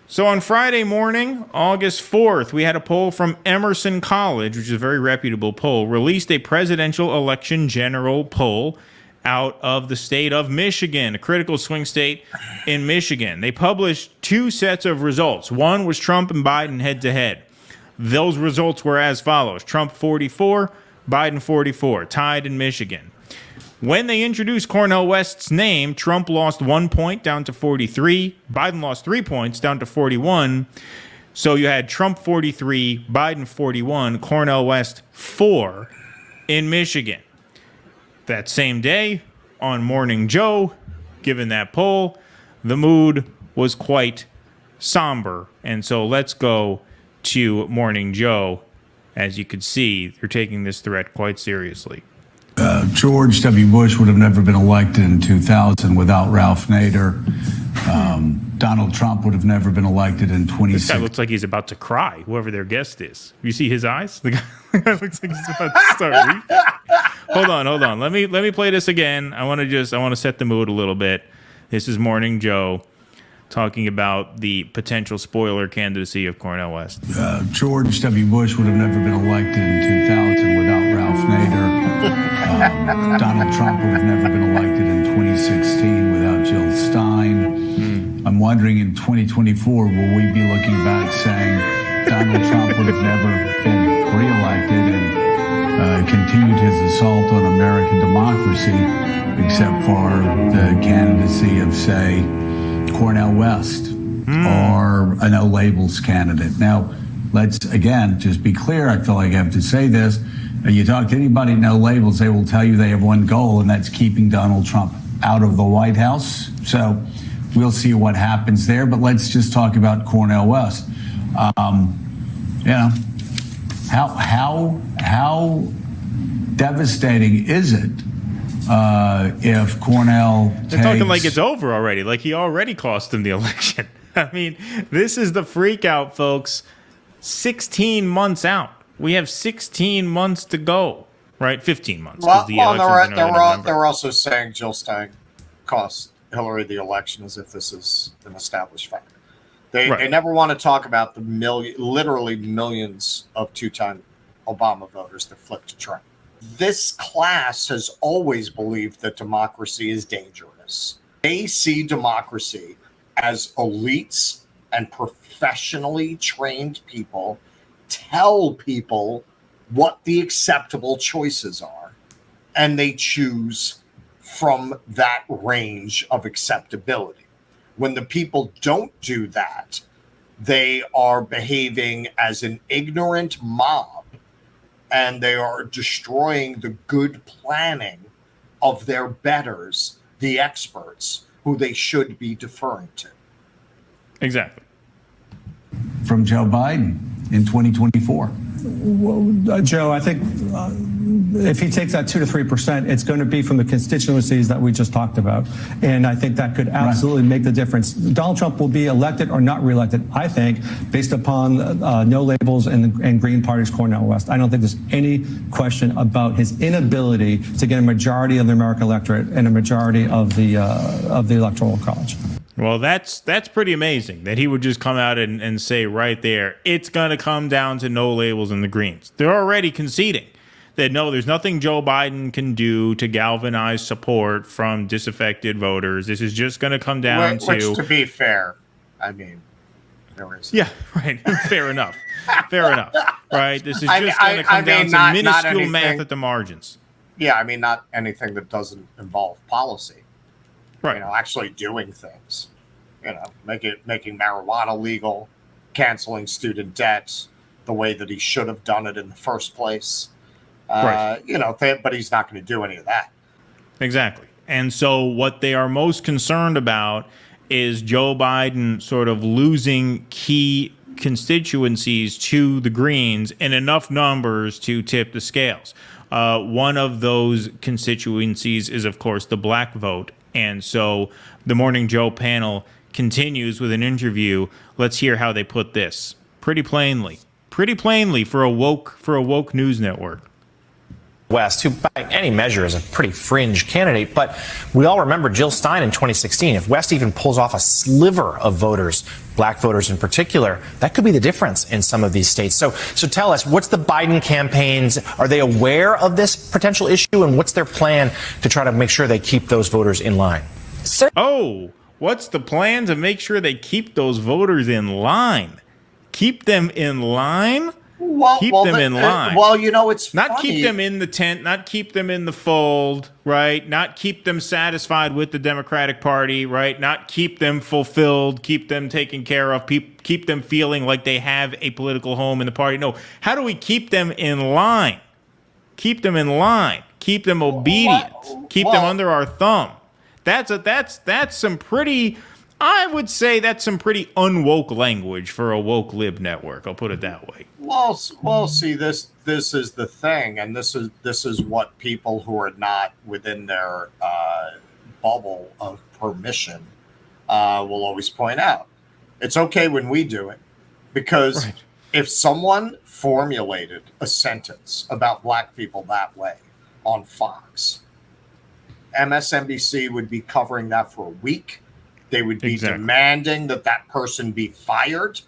So on Friday morning, August 4th, we had a poll from Emerson College, which is a very reputable poll, released a presidential election general poll out of the state of Michigan, a critical swing state in Michigan. They published two sets of results. One was Trump and Biden head-to-head. Those results were as follows. Trump 44, Biden 44, tied in Michigan. When they introduced Cornel West's name, Trump lost 1 point down to 43. Biden lost 3 points down to 41. So you had Trump 43, Biden 41, Cornel West 4 in Michigan. That same day, on Morning Joe, given that poll, the mood was quite somber. And so let's go to Morning Joe. As you could see, they're taking this threat quite seriously. George W. Bush would have never been elected in 2000 without Ralph Nader. Donald Trump would have never been elected in 2016. This guy looks like he's about to cry, whoever their guest is. You see his eyes? The guy looks like he's about to start weeping. Hold on. Let me play this again. I want to set the mood a little bit. This is Morning Joe talking about the potential spoiler candidacy of Cornel West. George W. Bush would have never been elected in 2000 without Ralph Nader. Donald Trump would have never been elected in 2016 without Jill Stein. I'm wondering in 2024, will we be looking back saying Donald Trump would have never been reelected and continued his assault on American democracy, except for the candidacy of, say, Cornel West or a no labels candidate. Now, let's again just be clear. I feel like I have to say this. You talk to anybody no labels, they will tell you they have one goal, and that's keeping Donald Trump out of the White House. So we'll see what happens there. But let's just talk about Cornel West. How devastating is it if Cornel They're talking like it's over already, like he already cost him the election. I mean, this is the freak out, folks. 16 months out. We have 16 months to go, right? 15 months. Well, they're also saying Jill Stein cost Hillary the election as if this is an established fact. They never want to talk about the literally millions of two-time Obama voters that flipped to Trump. This class has always believed that democracy is dangerous. They see democracy as elites and professionally trained people tell people what the acceptable choices are, and they choose from that range of acceptability. When the people don't do that, they are behaving as an ignorant mob, and they are destroying the good planning of their betters, the experts, who they should be deferring to. Exactly. From Joe Biden in 2024. Well, Joe, I think if he takes that 2 to 3%, it's going to be from the constituencies that we just talked about. And I think that could absolutely make the difference. Donald Trump will be elected or not reelected, I think, based upon no labels and Green Party's Cornel West. I don't think there's any question about his inability to get a majority of the American electorate and a majority of the Electoral College. Well, that's pretty amazing that he would just come out and say right there, it's going to come down to no labels and the Greens. They're already conceding that, no, there's nothing Joe Biden can do to galvanize support from disaffected voters. This is just going to come down to be fair, I mean, there is. Yeah, right. Fair enough. Fair enough. Right? This is just going to come down to minuscule math at the margins. Yeah, I mean, not anything that doesn't involve policy. Right. You know, actually doing things, you know, making marijuana legal, canceling student debts the way that he should have done it in the first place. Right. You know, but he's not going to do any of that. Exactly. And so what they are most concerned about is Joe Biden sort of losing key constituencies to the Greens in enough numbers to tip the scales. One of those constituencies is, of course, the black vote. And so the Morning Joe panel continues with an interview. Let's hear how they put this pretty plainly for a woke news network. West, who by any measure is a pretty fringe candidate. But we all remember Jill Stein in 2016. If West even pulls off a sliver of voters, black voters in particular, that could be the difference in some of these states. So tell us, what's the Biden campaigns? Are they aware of this potential issue? And what's their plan to try to make sure they keep those voters in line? Oh, what's the plan to make sure they keep those voters in line? Keep them in line? Keep them in line. Well, you know, it's not funny. Keep them in the tent, not keep them in the fold, right? Not keep them satisfied with the Democratic Party, right? Not keep them fulfilled, keep them taken care of, keep them feeling like they have a political home in the party. No, how do we keep them in line? Keep them in line. Keep them obedient. Keep them under our thumb. That's some pretty, I would say that's some pretty unwoke language for a woke lib network. I'll put it that way. Well, see, this is the thing, and this is what people who are not within their bubble of permission will always point out. It's okay when we do it, because if someone formulated a sentence about black people that way on Fox, MSNBC would be covering that for a week. They would be demanding that person be fired.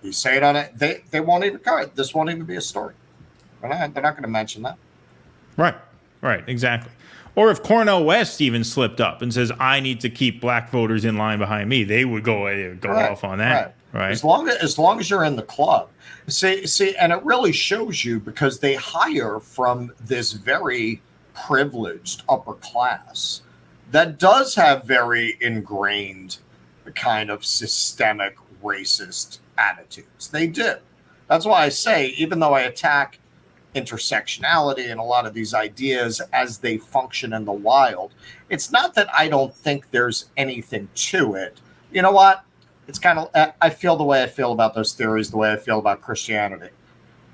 You say it on it, they won't even cover it. This won't even be a story. They're not going to mention that. Right, exactly. Or if Cornel West even slipped up and says, I need to keep black voters in line behind me, they would go off on that. Right. As long as you're in the club. See, and it really shows you, because they hire from this very privileged upper class that does have very ingrained kind of systemic racist attitudes. They do. That's why I say, even though I attack intersectionality and a lot of these ideas as they function in the wild, it's not that I don't think there's anything to it. You know what? It's kind of, I feel the way I feel about those theories, the way I feel about Christianity.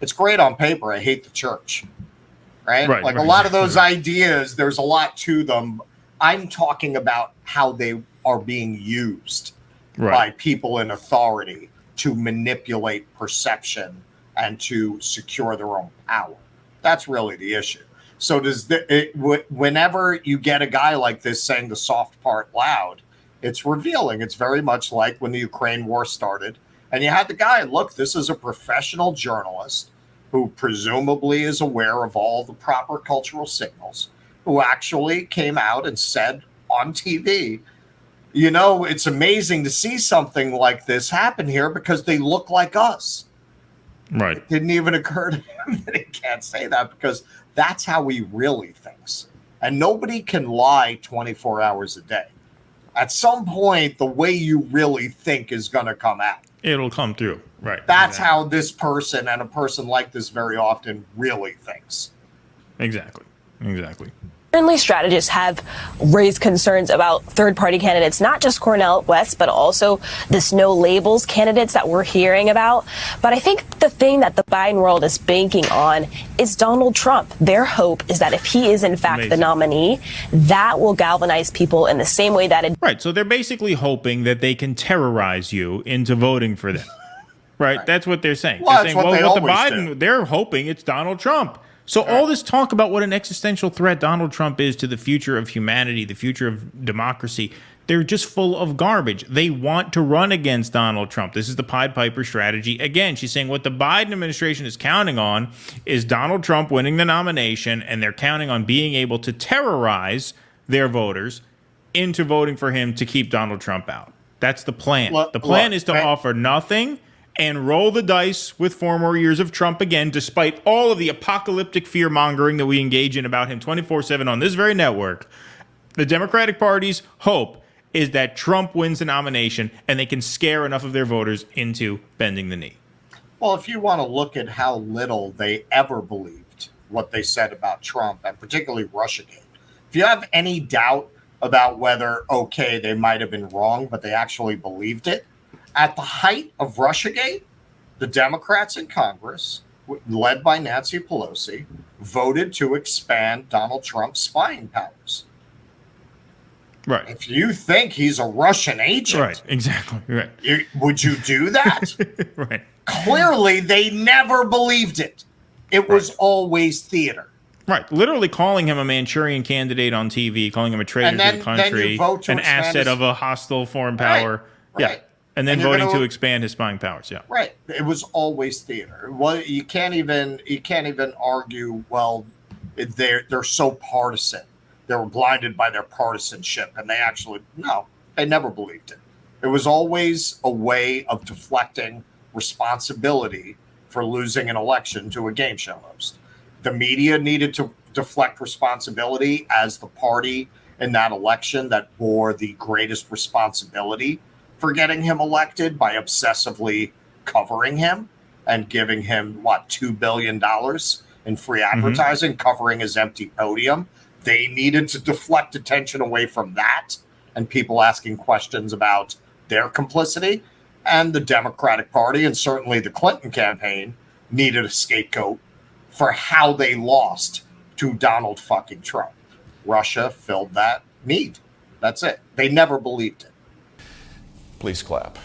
It's great on paper. I hate the church. Right? A lot of those ideas, there's a lot to them. I'm talking about how they are being used by people in authority to manipulate perception and to secure their own power. That's really the issue. So whenever you get a guy like this saying the soft part loud, it's revealing. It's very much like when the Ukraine war started, and you had the guy, look, this is a professional journalist who presumably is aware of all the proper cultural signals, who actually came out and said on TV, you know, it's amazing to see something like this happen here because they look like us. Right. It didn't even occur to him that he can't say that, because that's how he really thinks. And nobody can lie 24 hours a day. At some point, the way you really think is going to come out. It'll come through. Right. That's how this person, and a person like this very often, really thinks. Exactly. Currently, strategists have raised concerns about third-party candidates, not just Cornel West, but also this no labels candidates that we're hearing about. But I think the thing that the Biden world is banking on is Donald Trump. Their hope is that if he is in fact the nominee, that will galvanize people in the same way that it. Right. So they're basically hoping that they can terrorize you into voting for them. Right. That's what they're saying. Well, they're that's saying, what they always do. They're hoping it's Donald Trump. So all this talk about what an existential threat Donald Trump is to the future of humanity, the future of democracy, they're just full of garbage. They want to run against Donald Trump. This is the Pied Piper strategy. Again, she's saying what the Biden administration is counting on is Donald Trump winning the nomination, and they're counting on being able to terrorize their voters into voting for him to keep Donald Trump out. That's the plan. The plan is to offer nothing and roll the dice with 4 more years of Trump again, despite all of the apocalyptic fear-mongering that we engage in about him 24/7 on this very network. The Democratic Party's hope is that Trump wins the nomination and they can scare enough of their voters into bending the knee. Well, if you want to look at how little they ever believed what they said about Trump, and particularly Russiagate, if you have any doubt about whether, okay, they might have been wrong, but they actually believed it, at the height of Russiagate, the Democrats in Congress, led by Nancy Pelosi, voted to expand Donald Trump's spying powers. Right. If you think he's a Russian agent, right, exactly, right, would you do that? right. Clearly, they never believed it. It was always theater. Right, literally calling him a Manchurian candidate on TV, calling him a traitor to the country, an asset of a hostile foreign power. Right. Yeah, and then voting to expand his spying powers. Yeah, right. It was always theater. Well, you can't even argue. Well, they're so partisan. They were blinded by their partisanship, and they never believed it. It was always a way of deflecting responsibility for losing an election to a game show host. The media needed to deflect responsibility as the party in that election that bore the greatest responsibility for getting him elected by obsessively covering him and giving him, $2 billion in free advertising, covering his empty podium. They needed to deflect attention away from that and people asking questions about their complicity. And the Democratic Party, and certainly the Clinton campaign, needed a scapegoat for how they lost to Donald fucking Trump. Russia filled that need. That's it. They never believed it. Please clap.